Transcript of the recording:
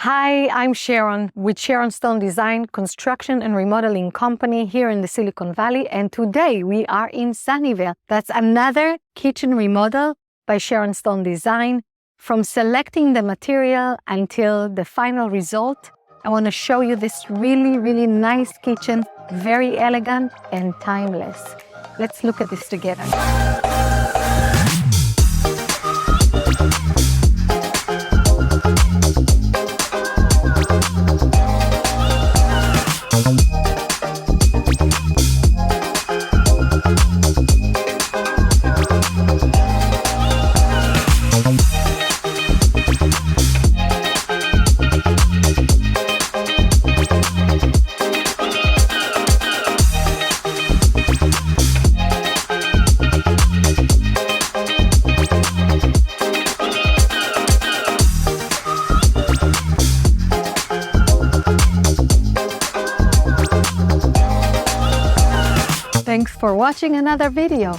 Hi, I'm Sharon with Sharon Stone Design, construction and remodeling company here in the Silicon Valley, and today we are in Sunnyvale. That's another kitchen remodel by Sharon Stone Design. From selecting the material until the final result, I want to show you this really nice kitchen, very elegant and timeless. Let's look at this together. Thanks for watching another video.